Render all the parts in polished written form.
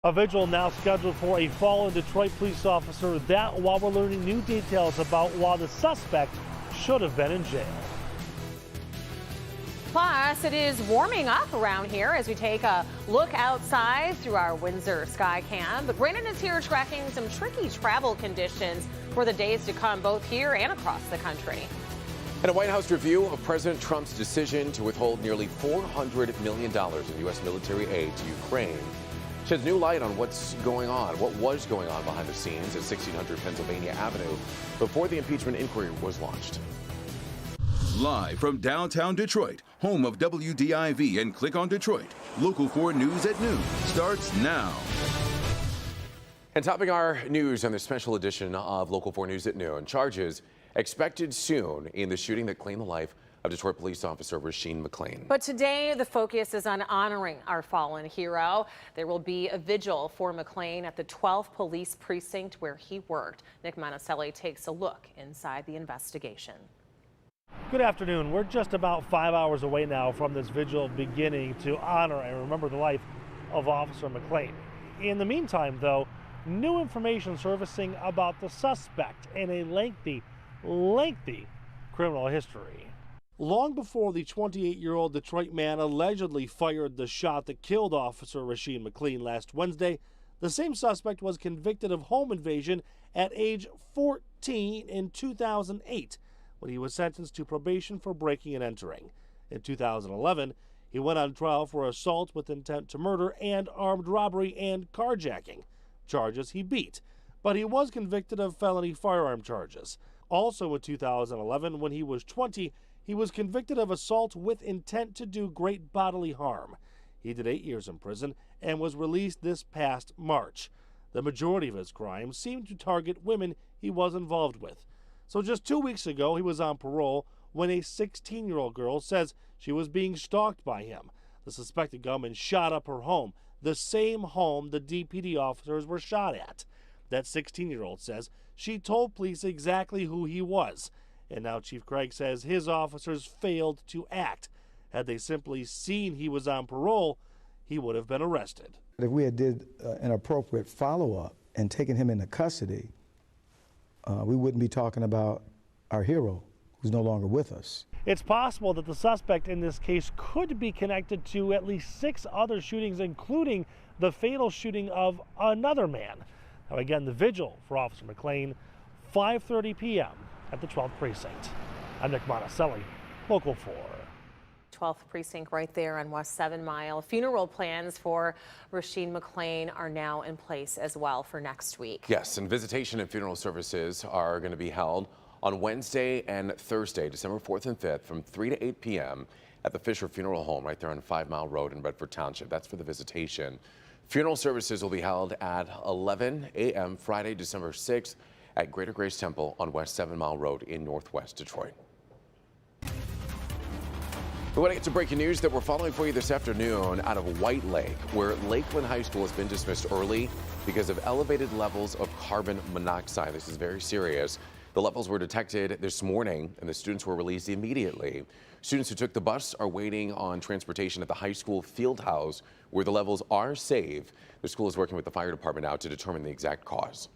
A vigil now scheduled for a fallen Detroit police officer. That while we're learning new details about why the suspect should have been in jail. Plus, it is warming up around here as we take a look outside through our Windsor sky cam. But Brandon is here tracking some tricky travel conditions for the days to come, both here and across the country. And a White House review of President Trump's decision to withhold nearly $400 million in U.S. military aid to Ukraine sheds new light on what was going on behind the scenes at 1600 Pennsylvania Avenue before the impeachment inquiry was launched. Live from downtown Detroit, home of WDIV and Click on Detroit, Local 4 News at noon starts now. And topping our news on this special edition of Local 4 News at noon, charges expected soon in the shooting that claimed the life of Detroit police officer Rasheen McClain. But today, the focus is on honoring our fallen hero. There will be a vigil for McClain at the 12th Police Precinct where he worked. Nick Monticelli takes a look inside the investigation. Good afternoon. We're just about 5 hours away now from this vigil beginning to honor and remember the life of Officer McClain. In the meantime, though, new information surfacing about the suspect and a lengthy criminal history. Long before the 28-year-old Detroit man allegedly fired the shot that killed Officer Rasheen McClain last Wednesday, the same suspect was convicted of home invasion at age 14 in 2008 when he was sentenced to probation for breaking and entering. In 2011, he went on trial for assault with intent to murder and armed robbery and carjacking, charges he beat, but he was convicted of felony firearm charges. Also in 2011, when he was 20, he was convicted of assault with intent to do great bodily harm. He did 8 years in prison and was released this past March. The majority of his crimes seemed to target women he was involved with. So just 2 weeks ago, he was on parole when a 16-year-old girl says she was being stalked by him. The suspected gunman shot up her home, the same home the DPD officers were shot at. That 16-year-old says she told police exactly who he was. And now Chief Craig says his officers failed to act. Had they simply seen he was on parole, he would have been arrested. If we had did an appropriate follow-up and taken him into custody, we wouldn't be talking about our hero, who's no longer with us. It's possible that the suspect in this case could be connected to at least 6 other shootings, including the fatal shooting of another man. Now again, the vigil for Officer McClain, 5:30 p.m. at the 12th Precinct. I'm Nick Monticelli, Local 4. 12th Precinct right there on West 7 Mile. Funeral plans for Rasheen McClain are now in place as well for next week. Yes, and visitation and funeral services are going to be held on Wednesday and Thursday, December 4th and 5th from 3 to 8 p.m. at the Fisher Funeral Home right there on 5 Mile Road in Bedford Township. That's for the visitation. Funeral services will be held at 11 a.m. Friday, December 6th at Greater Grace Temple on West 7 Mile Road in Northwest Detroit. We want to get to breaking news that we're following for you this afternoon out of White Lake, where Lakeland High School has been dismissed early because of elevated levels of carbon monoxide. This is very serious. The levels were detected this morning, and the students were released immediately. Students who took the bus are waiting on transportation at the high school field house, where the levels are safe. The school is working with the fire department now to determine the exact cause.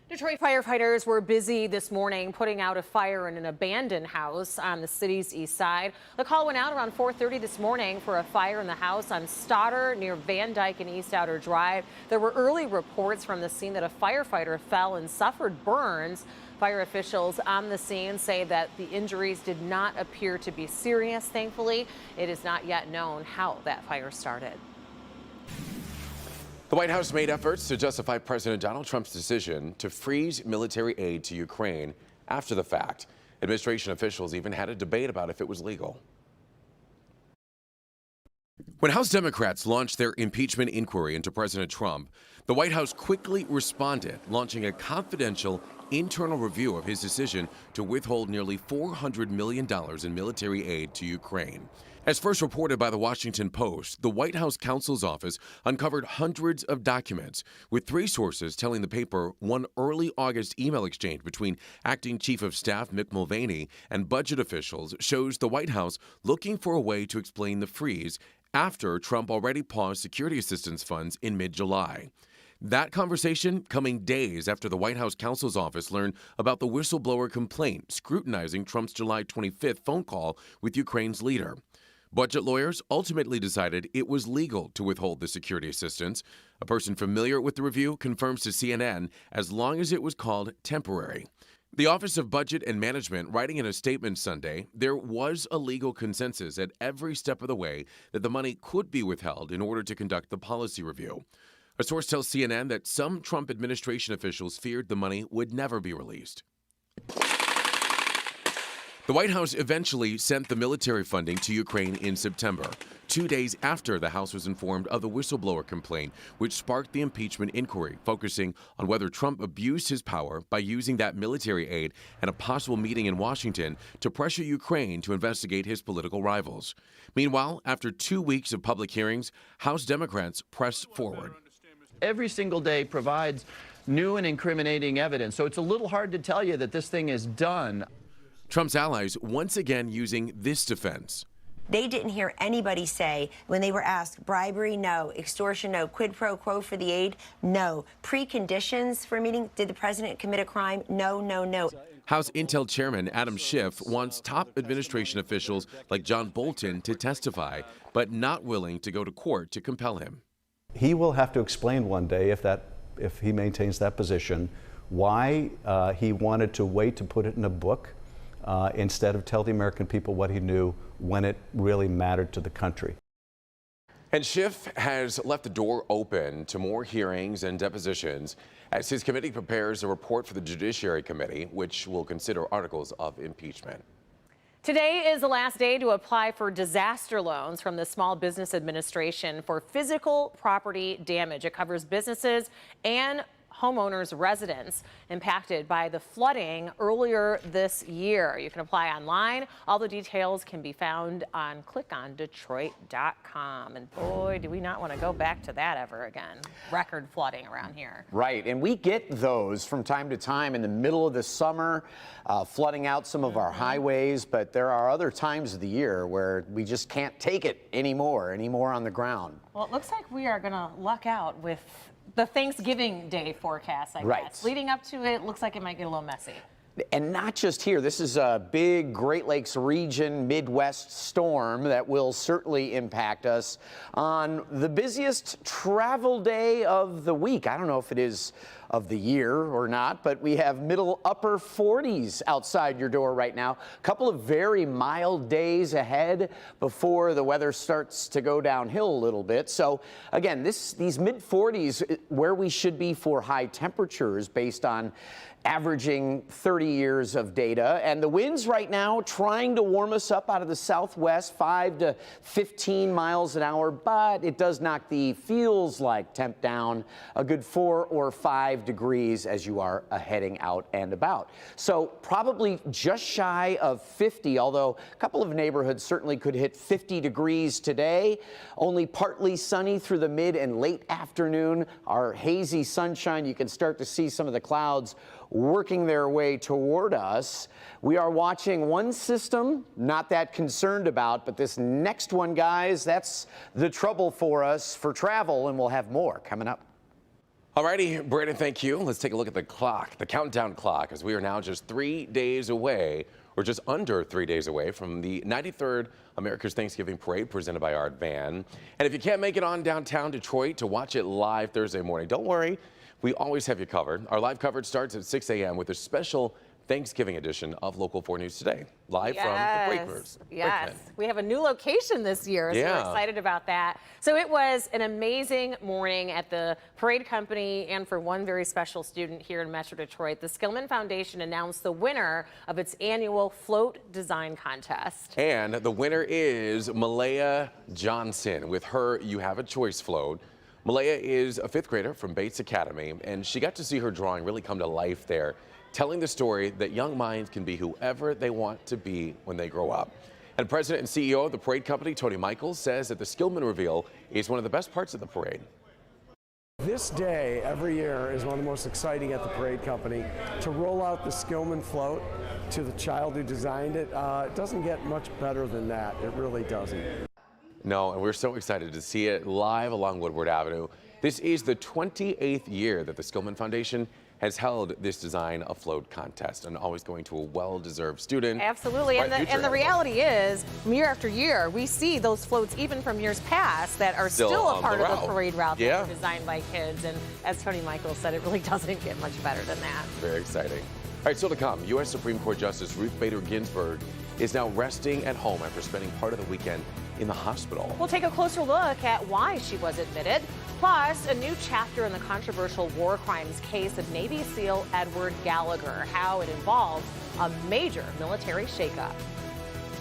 Detroit firefighters were busy this morning putting out a fire in an abandoned house on the city's east side. The call went out around 4:30 this morning for a fire in the house on Stoddard near Van Dyke and East Outer Drive. There were early reports from the scene that a firefighter fell and suffered burns. Fire officials on the scene say that the injuries did not appear to be serious, thankfully. It is not yet known how that fire started. The White House made efforts to justify President Donald Trump's decision to freeze military aid to Ukraine after the fact. Administration officials even had a debate about if it was legal. When House Democrats launched their impeachment inquiry into President Trump, the White House quickly responded, launching a confidential internal review of his decision to withhold nearly $400 million in military aid to Ukraine. As first reported by the Washington Post, the White House counsel's office uncovered hundreds of documents, with 3 sources telling the paper one early August email exchange between Acting Chief of Staff Mick Mulvaney and budget officials shows the White House looking for a way to explain the freeze after Trump already paused security assistance funds in mid-July. That conversation coming days after the White House counsel's office learned about the whistleblower complaint scrutinizing Trump's July 25th phone call with Ukraine's leader. Budget lawyers ultimately decided it was legal to withhold the security assistance. A person familiar with the review confirms to CNN as long as it was called temporary. The Office of Budget and Management, writing in a statement Sunday, there was a legal consensus at every step of the way that the money could be withheld in order to conduct the policy review. A source tells CNN that some Trump administration officials feared the money would never be released. The White House eventually sent the military funding to Ukraine in September, 2 days after the House was informed of the whistleblower complaint, which sparked the impeachment inquiry, focusing on whether Trump abused his power by using that military aid and a possible meeting in Washington to pressure Ukraine to investigate his political rivals. Meanwhile, after 2 weeks of public hearings, House Democrats pressed forward. Every single day provides new and incriminating evidence, so it's a little hard to tell you that this thing is done. Trump's allies once again using this defense. They didn't hear anybody say, when they were asked, bribery, no, extortion, no, quid pro quo for the aid, no, preconditions for a meeting, did the president commit a crime, no, no, no. House Intel Chairman Adam Schiff wants top administration officials like John Bolton to testify, but not willing to go to court to compel him. He will have to explain one day, if he maintains that position, why he wanted to wait to put it in a book instead of tell the American people what he knew when it really mattered to the country. And Schiff has left the door open to more hearings and depositions as his committee prepares a report for the Judiciary Committee, which will consider articles of impeachment. Today is the last day to apply for disaster loans from the Small Business Administration for physical property damage. It covers businesses and homeowners' residents impacted by the flooding earlier this year. You can apply online. All the details can be found on clickondetroit.com. And boy, do we not want to go back to that ever again. Record flooding around here. Right, and we get those from time to time in the middle of the summer, flooding out some of our highways, but there are other times of the year where we just can't take it anymore on the ground. Well, it looks like we are going to luck out with the Thanksgiving Day forecast, I guess. Leading up to it, looks like it might get a little messy. And not just here. This is a big Great Lakes region Midwest storm that will certainly impact us on the busiest travel day of the week. I don't know if it is of the year or not, but we have middle upper 40s outside your door right now. A couple of very mild days ahead before the weather starts to go downhill a little bit. So again, these mid 40s where we should be for high temperatures based on averaging 30 years of data. And the winds right now trying to warm us up out of the southwest, 5 to 15 miles an hour, but it does knock the feels like temp down a good 4 or 5 degrees as you are heading out and about. So probably just shy of 50, although a couple of neighborhoods certainly could hit 50 degrees today. Only partly sunny through the mid and late afternoon. Our hazy sunshine, you can start to see some of the clouds working their way toward us. We are watching one system, not that concerned about, but this next one, guys, that's the trouble for us for travel, and we'll have more coming up. Alrighty, Brandon, thank you. Let's take a look at the clock, the countdown clock, as we are now just 3 days away, or just under 3 days away from the 93rd America's Thanksgiving Parade presented by Art Van. And if you can't make it on downtown Detroit to watch it live Thursday morning, don't worry. We always have you covered. Our live coverage starts at 6 a.m. with a special Thanksgiving edition of Local 4 News Today, live from the Breakers. Yes, we have a new location this year, so we're excited about that. So it was an amazing morning at the parade company and for one very special student here in Metro Detroit. The Skillman Foundation announced the winner of its annual float design contest. And the winner is Malaya Johnson with her You Have a Choice float. Malaya is a 5th grader from Bates Academy, and she got to see her drawing really come to life there, telling the story that young minds can be whoever they want to be when they grow up. And President and CEO of the parade company, Tony Michaels, says that the Skillman reveal is one of the best parts of the parade. This day every year is one of the most exciting at the parade company. To roll out the Skillman float to the child who designed it, it doesn't get much better than that. It really doesn't. No, and we're so excited to see it live along Woodward Avenue. This is the 28th year that the Skillman Foundation has held this design a float contest, and always going to a well-deserved student. Absolutely, and the reality is, year after year, we see those floats even from years past that are still a part of the parade route that were designed by kids. And as Tony Michael said, it really doesn't get much better than that. Very exciting. All right, still to come, U.S. Supreme Court Justice Ruth Bader Ginsburg is now resting at home after spending part of the weekend in the hospital. We'll take a closer look at why she was admitted. Plus, a new chapter in the controversial war crimes case of Navy SEAL Edward Gallagher, how it involved a major military shakeup.